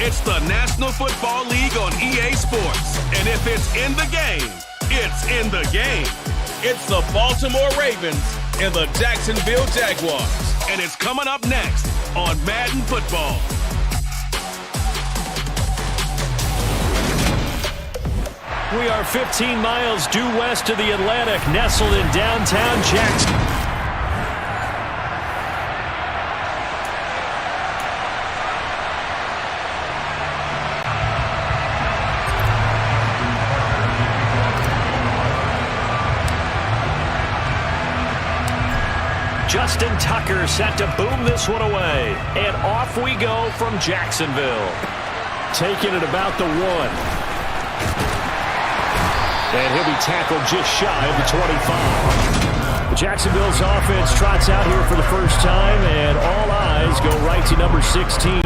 It's the National Football League on EA Sports. And if it's in the game, it's in the game. It's the Baltimore Ravens and the Jacksonville Jaguars. And it's coming up next on Madden Football. We are 15 miles due west of the Atlantic, nestled in downtown Jacksonville. Justin Tucker set to boom this one away. And off we go from Jacksonville. Taking it about the 1. And he'll be tackled just shy of the 25. Jacksonville's offense trots out here for the first time, and all eyes go right to number 16.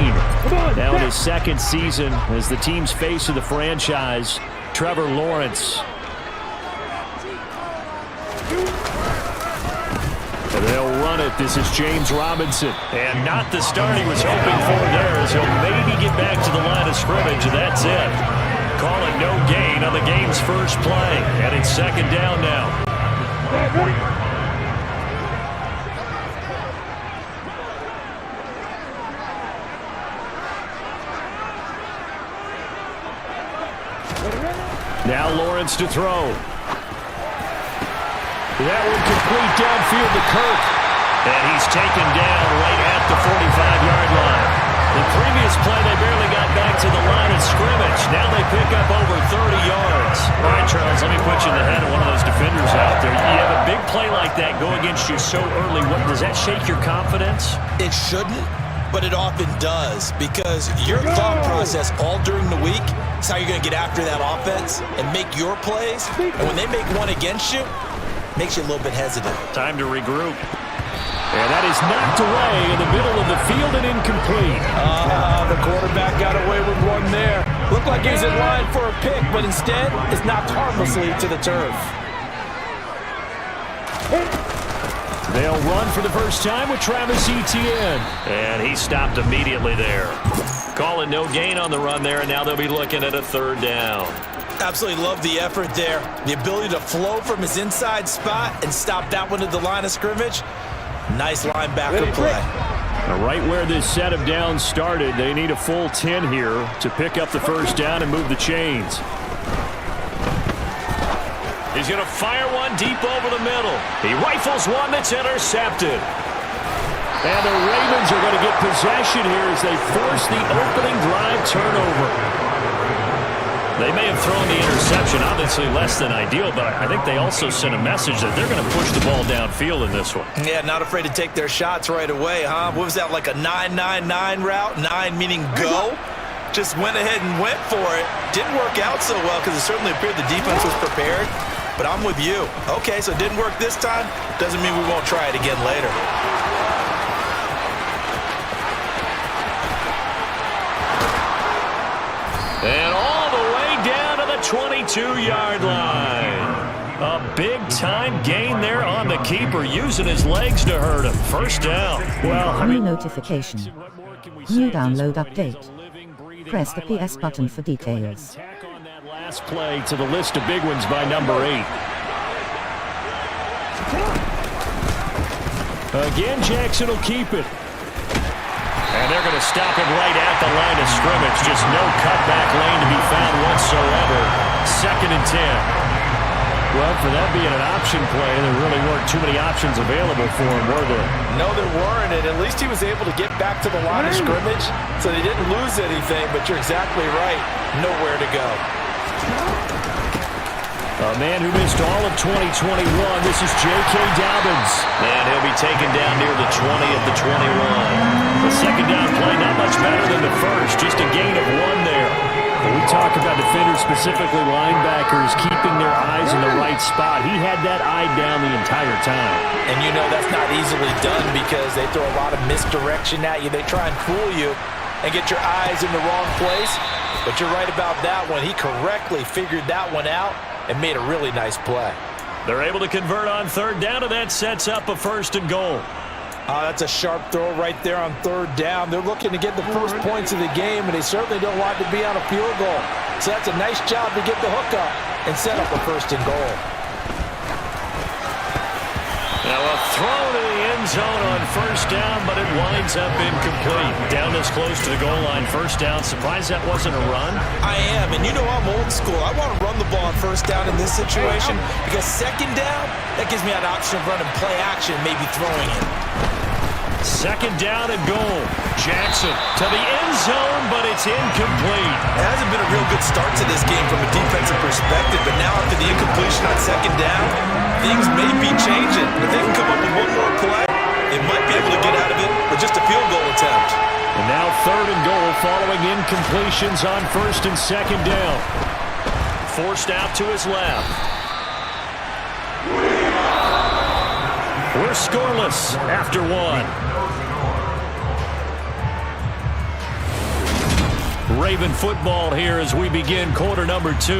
Now in his second season as the team's face of the franchise, Trevor Lawrence. They'll run it. This is James Robinson. And not the start he was hoping for there, as he'll maybe get back to the line of scrimmage, and that's it. Call it no gain on the game's first play. And it's second down now. Now Lawrence to throw. That one complete downfield to Kirk. And he's taken down right at the 45-yard line. The previous play, they barely got back to the line of scrimmage. Now they pick up over 30 yards. All right, Charles, let me put you in the head of one of those defenders out there. You have a big play like that go against you so early. Does that shake your confidence? It shouldn't, but it often does, because your thought process all during the week is how you're going to get after that offense and make your plays. And when they make one against you, it makes you a little bit hesitant. Time to regroup. And that is knocked away in the middle of the field and incomplete. The quarterback got away with one there. Looked like he was in line for a pick, but instead it's knocked harmlessly to the turf. They'll run for the first time with Travis Etienne. And he stopped immediately there. Calling no gain on the run there, and now they'll be looking at a third down. Absolutely love the effort there. The ability to flow from his inside spot and stop that one at the line of scrimmage. Nice linebacker play. Now right where this set of downs started, they need a full 10 here to pick up the first down and move the chains. He's going to fire one deep over the middle. He rifles one that's intercepted. And the Ravens are going to get possession here as they force the opening drive turnover. They may have thrown the interception, obviously less than ideal, but I think they also sent a message that they're going to push the ball downfield in this one. Yeah, not afraid to take their shots right away, huh? What was that, like a 9-9-9 route? 9 meaning go? Just went ahead and went for it. Didn't work out so well because it certainly appeared the defense was prepared, but I'm with you. Okay, so it didn't work this time. Doesn't mean we won't try it again later. And all the way down to the 22-yard line. A big-time gain there on the keeper, using his legs to hurt him. First down. Well, New notification. New download update. Press the PS button for details. Tack on that last play to the list of big ones by number 8. Again, Jackson will keep it. And they're going to stop him right at the line of scrimmage. Just no cutback lane to be found whatsoever. Second and 10. Well, for that being an option play, there really weren't too many options available for him, were there? No, there weren't, and at least he was able to get back to the line of scrimmage, so they didn't lose anything, but you're exactly right. Nowhere to go. A man who missed all of 2021, this is J.K. Dobbins. And he'll be taken down near the 20 at the 21. The second down play not much better than the first, just a gain of 1 there. When we talk about defenders, specifically linebackers, keeping their eyes in the right spot, he had that eye down the entire time. And you know that's not easily done because they throw a lot of misdirection at you. They try and fool you and get your eyes in the wrong place. But you're right about that one. He correctly figured that one out and made a really nice play. They're able to convert on third down, and that sets up a 1st and goal. That's a sharp throw right there on third down. They're looking to get the first points of the game, and they certainly don't want to be on a field goal. So that's a nice job to get the hook up and set up a first and goal. Now a throw to the end zone on first down, but it winds up incomplete. Down this close to the goal line, first down. Surprised that wasn't a run? I am, and you know I'm old school. I want to run the ball on first down in this situation because second down, that gives me an option of running play action, maybe throwing it. Second down and goal. Jackson to the end zone, but it's incomplete. It hasn't been a real good start to this game from a defensive perspective, but now after the incompletion on second down, things may be changing. If they can come up with one more play, they might be able to get out of it with just a field goal attempt. And now third and goal following incompletions on first and second down. Forced out to his left. We're scoreless after one. Raven football here as we begin quarter number 2.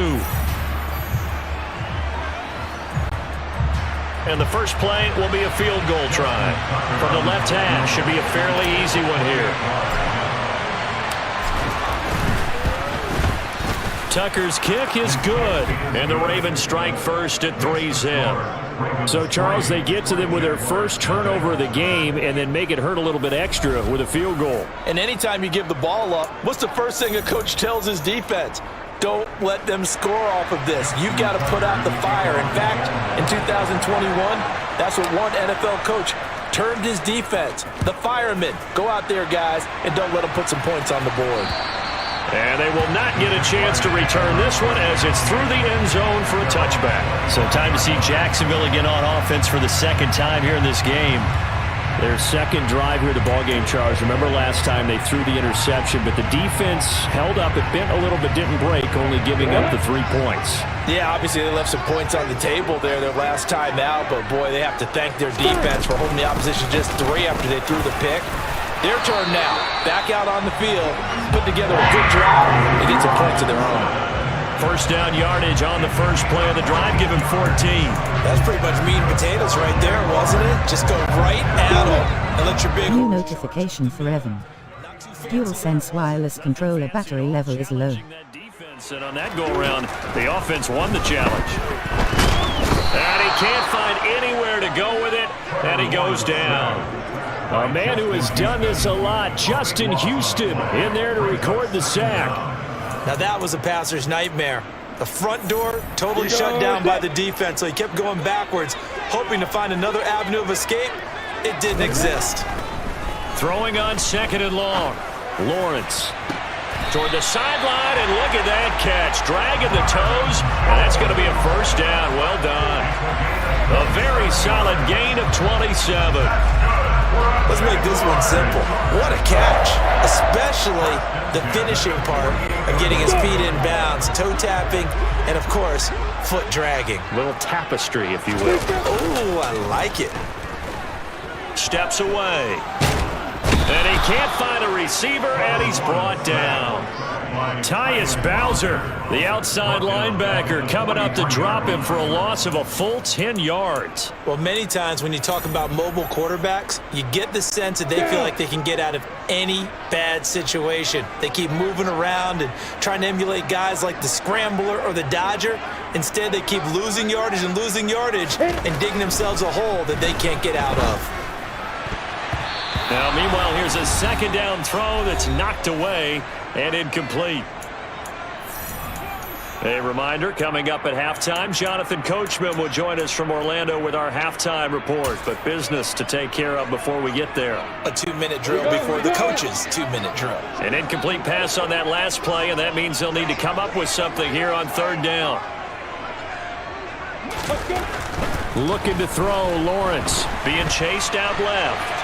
And the first play will be a field goal try. From the left hash, should be a fairly easy one here. Tucker's kick is good. And the Ravens strike first at 3-zip. So, Charles, they get to them with their first turnover of the game and then make it hurt a little bit extra with a field goal. And anytime you give the ball up, what's the first thing a coach tells his defense? Don't let them score off of this. You've got to put out the fire. In fact, in 2021, that's what one NFL coach termed his defense. The firemen. Go out there, guys, and don't let them put some points on the board. And they will not get a chance to return this one as it's through the end zone for a touchback. So time to see Jacksonville again on offense for the second time here in this game. Their second drive here, the ballgame, Charles. Remember last time they threw the interception, but the defense held up. It bent a little but didn't break, only giving up the 3 points. Yeah, obviously they left some points on the table there their last time out, but boy, they have to thank their defense for holding the opposition just 3 after they threw the pick. Their turn now. Back out on the field, put together a good drive and get some points of their own. First down yardage on the first play of the drive, give him 14. That's pretty much meat and potatoes right there, wasn't it? Just go right at them and let your big... New notification for Evan. DualSense wireless controller battery level is low. And on that go-around, the offense won the challenge. And he can't find anywhere to go with it, and he goes down. A man who has done this a lot, Justin Houston, in there to record the sack. Now that was a passer's nightmare. The front door totally shut down by the defense, so he kept going backwards, hoping to find another avenue of escape. It didn't exist. Throwing on second and long. Lawrence toward the sideline, and look at that catch. Dragging the toes, and that's going to be a first down. Well done. A very solid gain of 27. Let's make this one simple. What a catch, especially the finishing part of getting his feet in bounds, toe tapping, and of course, foot dragging. Little tapestry, if you will. Oh, I like it. Steps away. And he can't find a receiver, and he's brought down. Tyus Bowser, the outside linebacker, coming up to drop him for a loss of a full 10 yards. Well, many times when you talk about mobile quarterbacks, you get the sense that they feel like they can get out of any bad situation. They keep moving around and trying to emulate guys like the Scrambler or the Dodger. Instead, they keep losing yardage and digging themselves a hole that they can't get out of. Now, meanwhile, here's a second down throw that's knocked away and incomplete. A reminder, coming up at halftime, Jonathan Coachman will join us from Orlando with our halftime report, but business to take care of before we get there. A 2-minute drill before the coach's 2-minute drill. An incomplete pass on that last play, and that means they'll need to come up with something here on third down. Looking to throw, Lawrence being chased out left.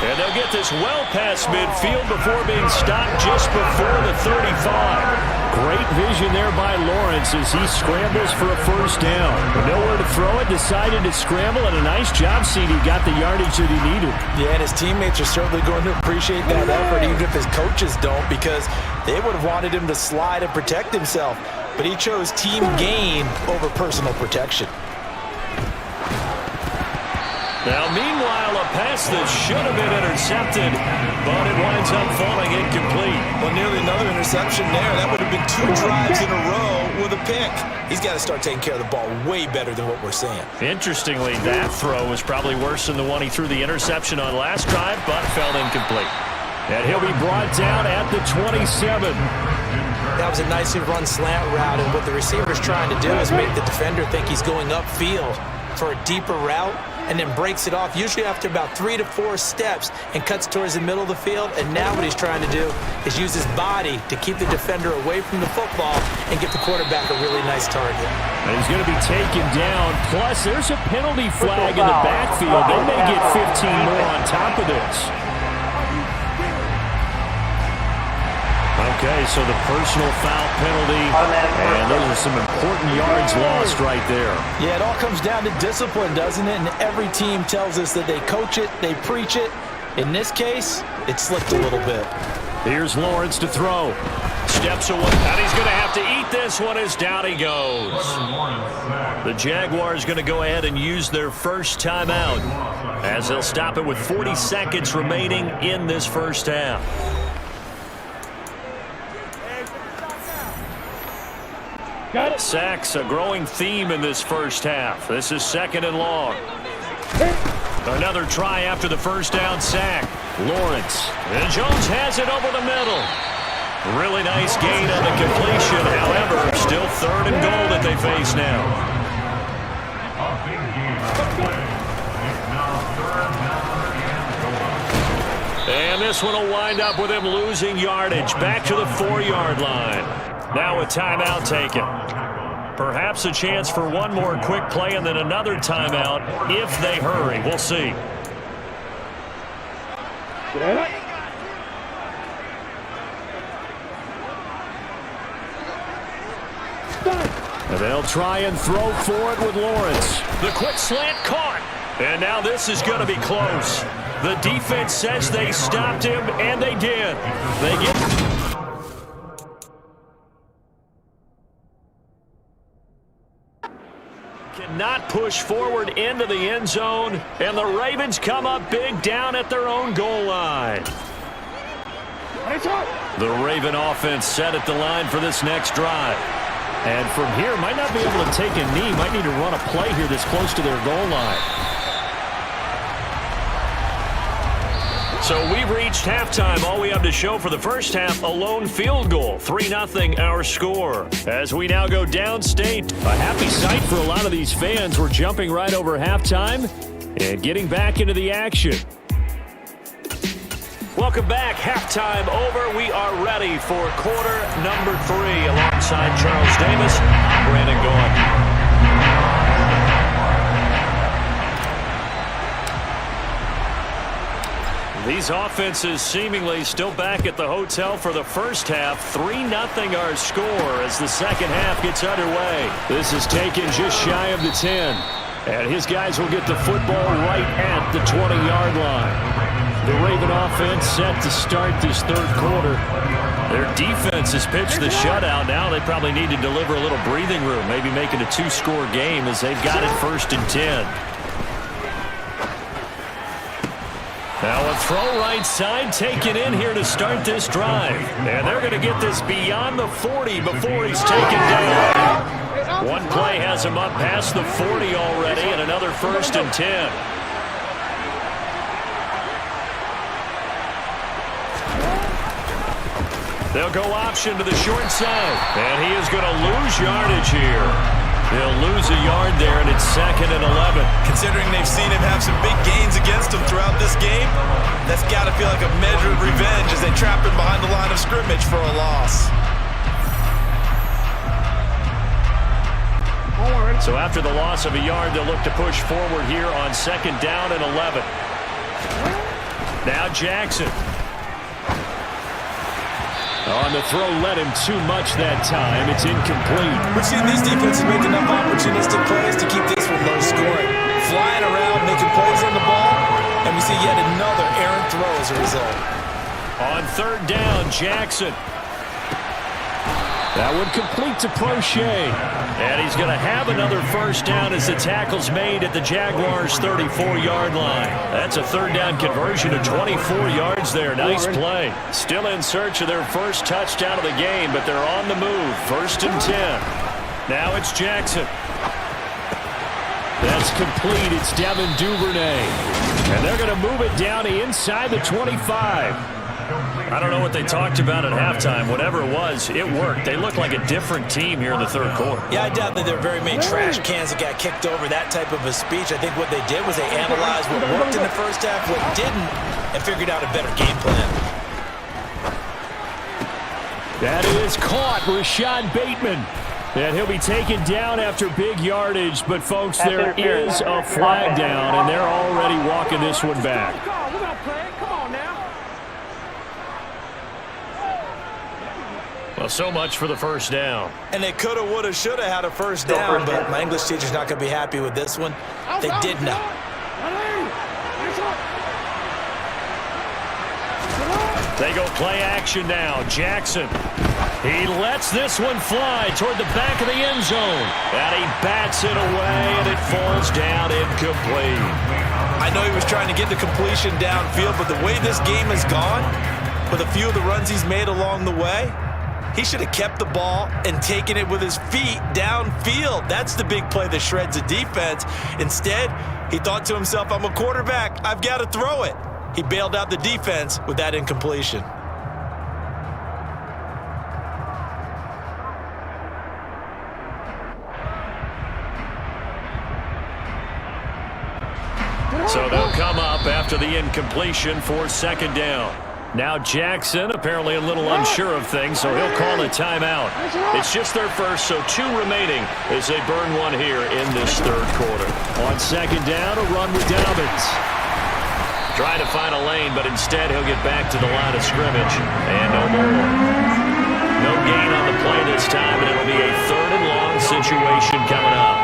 And they'll get this well past midfield before being stopped just before the 35. Great vision there by Lawrence as he scrambles for a first down. Nowhere to throw it, decided to scramble, and a nice job, CD. Got the yardage that he needed. Yeah, and his teammates are certainly going to appreciate that effort, even if his coaches don't, because they would have wanted him to slide and protect himself. But he chose team gain over personal protection. Now, meanwhile, a pass that should have been intercepted, but it winds up falling incomplete. Well, nearly another interception there. That would have been 2 drives in a row with a pick. He's got to start taking care of the ball way better than what we're seeing. Interestingly, that throw was probably worse than the one he threw the interception on last drive, but fell incomplete. And he'll be brought down at the 27. That was a nicely run slant route, and what the receiver's trying to do is make the defender think he's going upfield for a deeper route, and then breaks it off, usually after about 3 to 4 steps, and cuts towards the middle of the field. And now what he's trying to do is use his body to keep the defender away from the football and get the quarterback a really nice target. And he's going to be taken down. Plus, there's a penalty flag in the backfield. They may get 15 more on top of this. Okay, so the personal foul penalty, and those are some important yards lost right there. Yeah, it all comes down to discipline, doesn't it? And every team tells us that they coach it, they preach it. In this case, it slipped a little bit. Here's Lawrence to throw. Steps away, and he's going to have to eat this one as down he goes. The Jaguars going to go ahead and use their first timeout as they'll stop it with 40 seconds remaining in this first half. Sacks, a growing theme in this first half. This is 2nd and long. Another try after the first down sack. Lawrence. And Jones has it over the middle. Really nice gain on the completion. However, still 3rd and goal that they face now. And this one will wind up with him losing yardage. Back to the 4-yard line. Now a timeout taken. Perhaps a chance for one more quick play and then another timeout if they hurry. We'll see. And they'll try and throw for it with Lawrence. The quick slant caught. And now this is going to be close. The defense says they stopped him, and they did. They get... Cannot push forward into the end zone, and the Ravens come up big down at their own goal line. The Raven offense set at the line for this next drive. And from here, might not be able to take a knee, might need to run a play here this close to their goal line. So we've reached halftime. All we have to show for the first half, a lone field goal. 3-0 our score. As we now go downstate, a happy sight for a lot of these fans. We're jumping right over halftime and getting back into the action. Welcome back. Halftime over. We are ready for quarter number 3 alongside Charles Davis. I'm Brandon Gaughan. These offenses seemingly still back at the hotel for the first half. 3-0 our score as the second half gets underway. This is taken just shy of the 10. And his guys will get the football right at the 20-yard line. The Raven offense set to start this third quarter. Their defense has pitched the shutout. Now they probably need to deliver a little breathing room, maybe make it a 2-score game as they've got it 1st and 10. Now a throw right side taken in here to start this drive. And they're going to get this beyond the 40 before he's taken down. One play has him up past the 40 already, and another 1st and 10. They'll go option to the short side. And he is going to lose yardage here. They'll lose a yard there, and it's 2nd and 11. Considering they've seen him have some big gains against him throughout this game, that's got to feel like a measure of revenge as they trap him behind the line of scrimmage for a loss. So after the loss of a yard, they'll look to push forward here on 2nd down and 11. Now Jackson. On the throw, led him too much that time. It's incomplete. We've seen these defenses make enough opportunistic plays to keep this one low scoring. Flying around, making plays on the ball, and we see yet another errant throw as a result. On 3rd down, Jackson. That one complete to Prochet. And he's going to have another first down as the tackle's made at the Jaguars' 34-yard line. That's a third down conversion of 24 yards there. Nice play. Still in search of their first touchdown of the game, but they're on the move. 1st and 10. Now it's Jackson. That's complete. It's Devin Duvernay. And they're going to move it down to inside the 25. I don't know what they talked about at halftime. Whatever it was, it worked. They look like a different team here in the third quarter. Yeah, I doubt that there are very many trash cans that got kicked over that type of a speech. I think what they did was they analyzed what worked in the first half, what didn't, and figured out a better game plan. That is caught. Rashad Bateman. And he'll be taken down after big yardage. But, folks, there is a flag down, and they're already walking this one back. Well, so much for the first down. And they coulda, woulda, shoulda had a first down, but my English teacher's not going to be happy with this one. They did not. They go play action now. Jackson. He lets this one fly toward the back of the end zone. And he bats it away, and it falls down incomplete. I know he was trying to get the completion downfield, but the way this game has gone, with a few of the runs he's made along the way, he should have kept the ball and taken it with his feet downfield. That's the big play that shreds the defense. Instead, he thought to himself, I'm a quarterback. I've got to throw it. He bailed out the defense with that incompletion. So they'll come up after the incompletion for 2nd down. Now Jackson apparently a little unsure of things, so he'll call a timeout. It's just their first, so 2 remaining as they burn one here in this third quarter. On 2nd down, a run with Dobbins. Trying to find a lane, but instead he'll get back to the line of scrimmage. And no more. No gain on the play this time, and it'll be a 3rd and long situation coming up.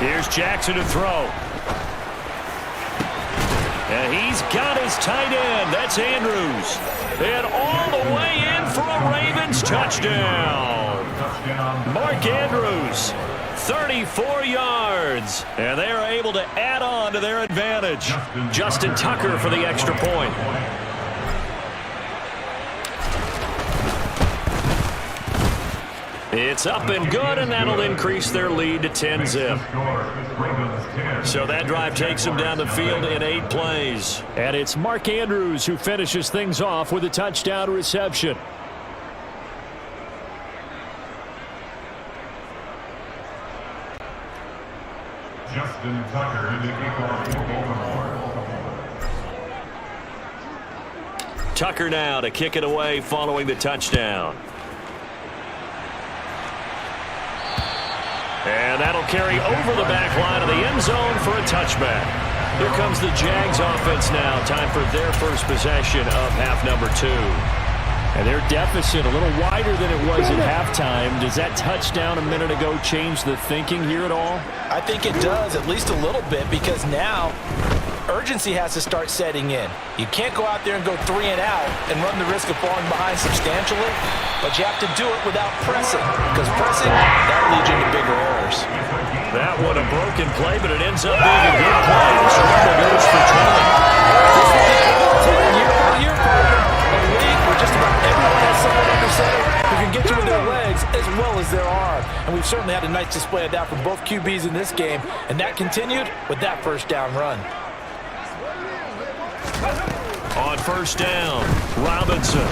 Here's Jackson to throw. And he's got his tight end. That's Andrews. And all the way in for a Ravens touchdown. Mark Andrews, 34 yards. And they are able to add on to their advantage. Justin Tucker for the extra point. It's up and good, and that'll increase their lead to 10-zip. So that drive takes them down the field in 8 plays. And it's Mark Andrews who finishes things off with a touchdown reception. Justin Tucker in the kickoff for Baltimore. Tucker now to kick it away following the touchdown. And that'll carry over the back line of the end zone for a touchback. Here comes the Jags offense now. Time for their first possession of half number 2. And their deficit a little wider than it was at halftime. Does that touchdown a minute ago change the thinking here at all? I think it does, at least a little bit, because now urgency has to start setting in. You can't go out there and go 3 and out and run the risk of falling behind substantially, but you have to do it without pressing, because pressing, that leads you to bigger errors. That one a broken play, but it ends up being a good play. The Scramble goes for 20. Year after year, a league where just about everyone has someone under center who can get you with their legs as well as their arm. And we've certainly had a nice display of that from both QBs in this game, and that continued with that first down run. On first down, Robinson.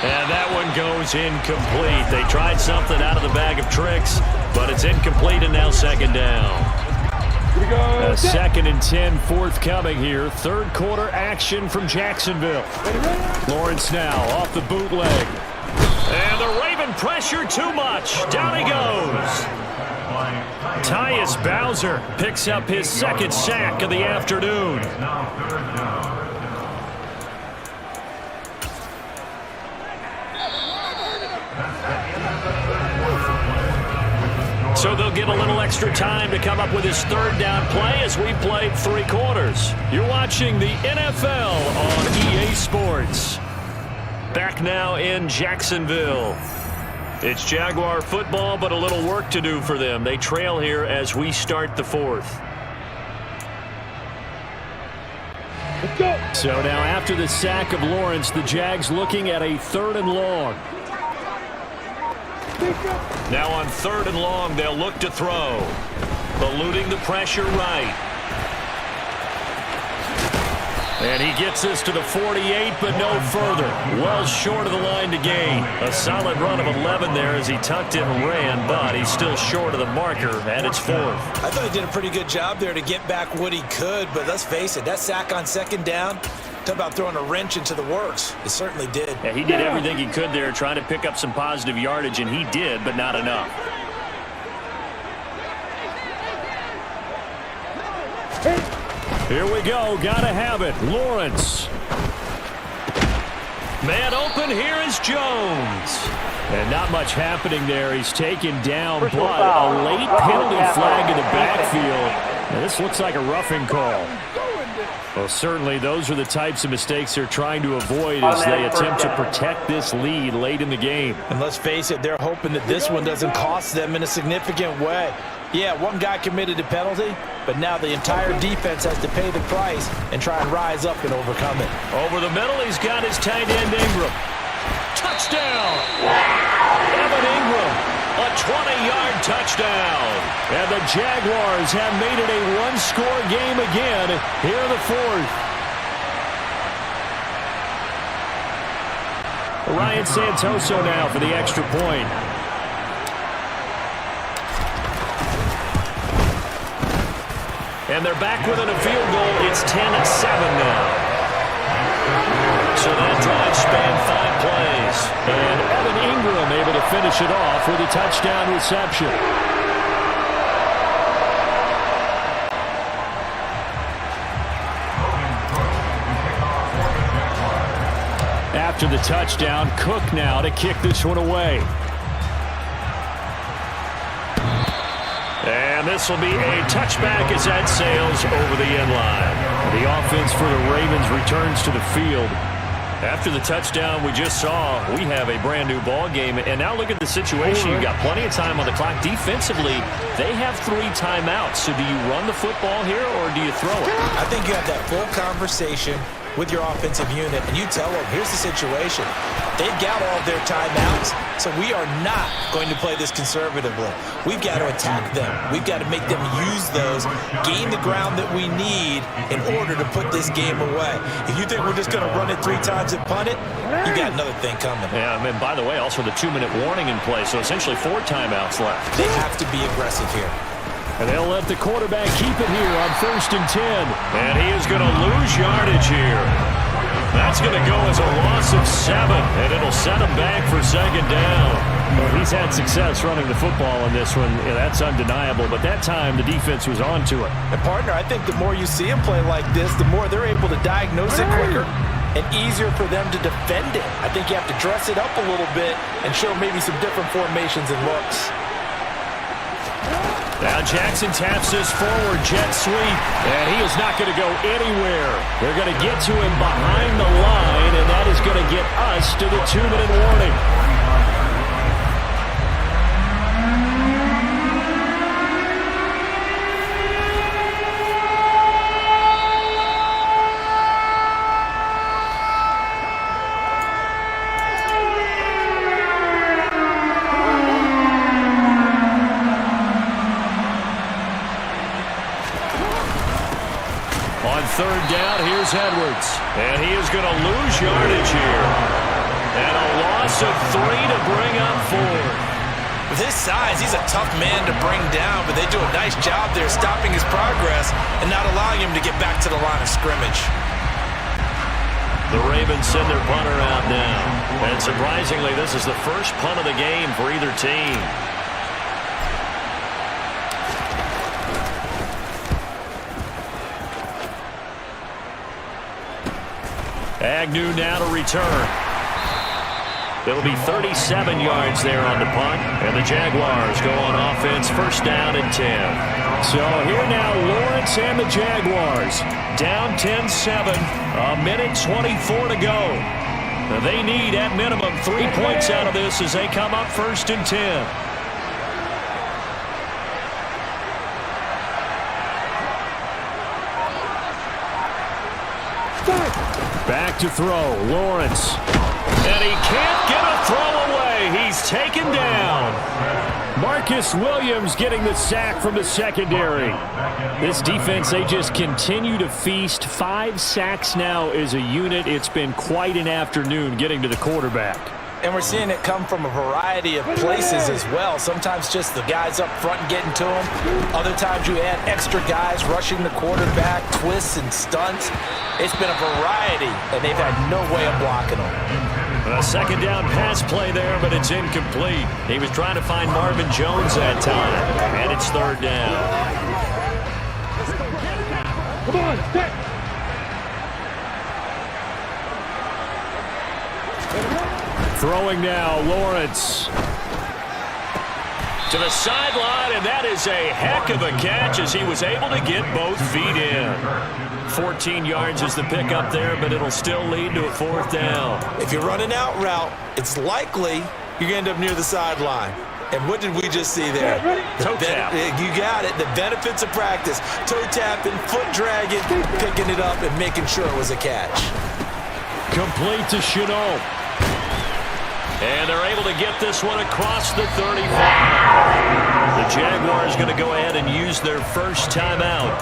And that one goes incomplete. They tried something out of the bag of tricks, but it's incomplete, and now 2nd down. A 2nd and 10 forthcoming here. Third quarter action from Jacksonville. Lawrence now off the bootleg. And the Raven pressure too much. Down he goes. Tyus Bowser picks up his 2nd sack of the afternoon. So they'll get a little extra time to come up with his third down play as we played 3 quarters. You're watching the NFL on EA Sports. Back now in Jacksonville. It's Jaguar football, but a little work to do for them. They trail here as we start the 4th. Let's go. So now after the sack of Lawrence, the Jags looking at a 3rd and long. Now on 3rd and long, they'll look to throw. Eluding the pressure right. And he gets this to the 48, but no further. Well short of the line to gain. A solid run of 11 there as he tucked it and ran, but he's still short of the marker, and it's 4th. I thought he did a pretty good job there to get back what he could, but let's face it, that sack on 2nd down, talk about throwing a wrench into the works. It certainly did. Yeah, he did everything he could there trying to pick up some positive yardage, and he did, but not enough. Here we go. Gotta have it. Lawrence. Man open. Here is Jones. And not much happening there. He's taken down, but a late penalty flag in the backfield. And this looks like a roughing call. Well, certainly those are the types of mistakes they're trying to avoid as they attempt to protect this lead late in the game. And let's face it, they're hoping that this one doesn't cost them in a significant way. Yeah, one guy committed a penalty, but now the entire defense has to pay the price and try and rise up and overcome it. Over the middle, he's got his tight end Ingram. Touchdown! Evan Ingram, a 20-yard touchdown. And the Jaguars have made it a one-score game again here in the 4th. Ryan Santoso now for the extra point. And they're back within a field goal. It's 10-7 now. So that drive spanned 5 plays. And Evan Ingram able to finish it off with a touchdown reception. After the touchdown, Cook now to kick this one away. And this will be a touchback as that sails over the end line. The offense for the Ravens returns to the field. After the touchdown we just saw, we have a brand new ball game. And now look at the situation. You've got plenty of time on the clock. Defensively, they have 3 timeouts. So do you run the football here or do you throw it? I think you have that full conversation with your offensive unit, and you tell them, here's the situation. They've got all of their timeouts, so we are not going to play this conservatively. We've got to attack them. We've got to make them use those, gain the ground that we need in order to put this game away. If you think we're just going to run it 3 times and punt it, you got another thing coming. Yeah, and by the way, also the 2-minute warning in play, so essentially 4 timeouts left. They have to be aggressive here. And they'll let the quarterback keep it here on 1st and 10. And he is going to lose yardage here. That's going to go as a loss of 7, and it'll set him back for 2nd down. Well, he's had success running the football in this one. Yeah, that's undeniable, but that time the defense was on to it. And, partner, I think the more you see him play like this, the more they're able to diagnose it quicker and easier for them to defend it. I think you have to dress it up a little bit and show maybe some different formations and looks. Now Jackson taps this forward jet sweep, and he is not going to go anywhere. They're going to get to him behind the line, and that is going to get us to the 2-minute warning. On 3rd down, here's Edwards. And he is going to lose yardage here. And a loss of 3 to bring up 4. With his size, he's a tough man to bring down, but they do a nice job there stopping his progress and not allowing him to get back to the line of scrimmage. The Ravens send their punter out now. And surprisingly, this is the first punt of the game for either team. Agnew now to return. It'll be 37 yards there on the punt. And the Jaguars go on offense, first down and 10. So here now, Lawrence and the Jaguars. Down 10-7, a minute 24 to go. They need, at minimum, 3 points out of this as they come up first and 10. Back to throw, Lawrence. And he can't get a throw away. He's taken down. Marcus Williams getting the sack from the secondary. This defense, they just continue to feast. 5 sacks now as a unit. It's been quite an afternoon getting to the quarterback. And we're seeing it come from a variety of places as well. Sometimes just the guys up front and getting to him. Other times you add extra guys rushing the quarterback, twists and stunts. It's been a variety, and they've had no way of blocking them. A second down pass play there, but it's incomplete. He was trying to find Marvin Jones that time, and it's third down. Come on, stick. Throwing now, Lawrence. To the sideline, and that is a heck of a catch as he was able to get both feet in. 14 yards is the pickup there, but it'll still lead to a fourth down. If you run an out route, it's likely you're going to end up near the sideline. And what did we just see there? Toe tap. You got it. The benefits of practice. Toe tapping, foot dragging, picking it up, and making sure it was a catch. Complete to Chenault. And they're able to get this one across the 35. The Jaguars going to go ahead and use their first timeout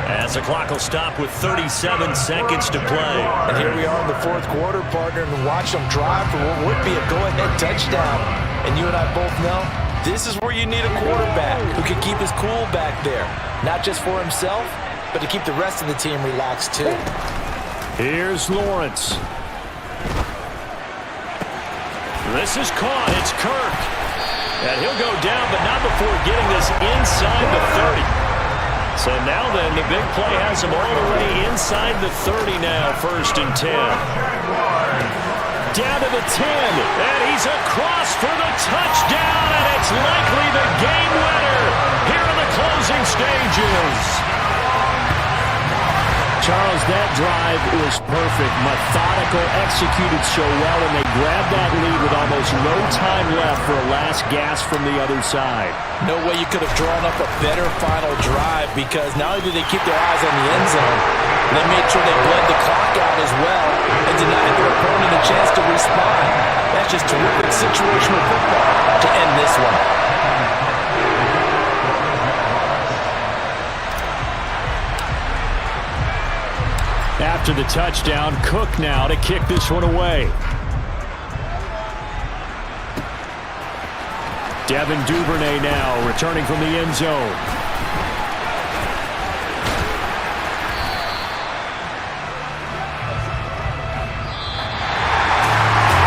as the clock will stop with 37 seconds to play. And here we are in the fourth quarter, partner, and watch them drive for what would be a go-ahead touchdown. And you and I both know this is where you need a quarterback who can keep his cool back there. Not just for himself, but to keep the rest of the team relaxed too. Here's Lawrence. This is caught. It's Kirk. And he'll go down, but not before getting this inside the 30. So now then, the big play has him all the way inside the 30 now, first and 10. Down to the 10, and he's across for the touchdown, and it's likely the game winner here in the closing stages. Charles, that drive was perfect, methodical, executed so well, and they grabbed that lead with almost no time left for a last gasp from the other side. No way you could have drawn up a better final drive, because not only did they keep their eyes on the end zone, they made sure they bled the clock out as well and denied their opponent a chance to respond. That's just terrific situational football to end this one. After the touchdown, Cook now to kick this one away. Devin Duvernay now returning from the end zone.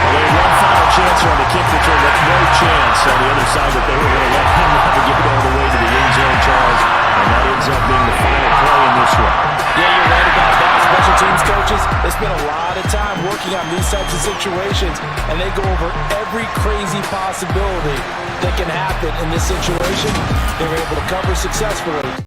Well, they had one final chance on the kick return, but no chance on the other side that they were going to let him navigate all the way to the end zone, Charles. And that ends up being the final play in this one. Yeah, you're right about that. Special teams coaches, they spend a lot of time working on these types of situations, and they go over every crazy possibility that can happen in this situation. They were able to cover successfully.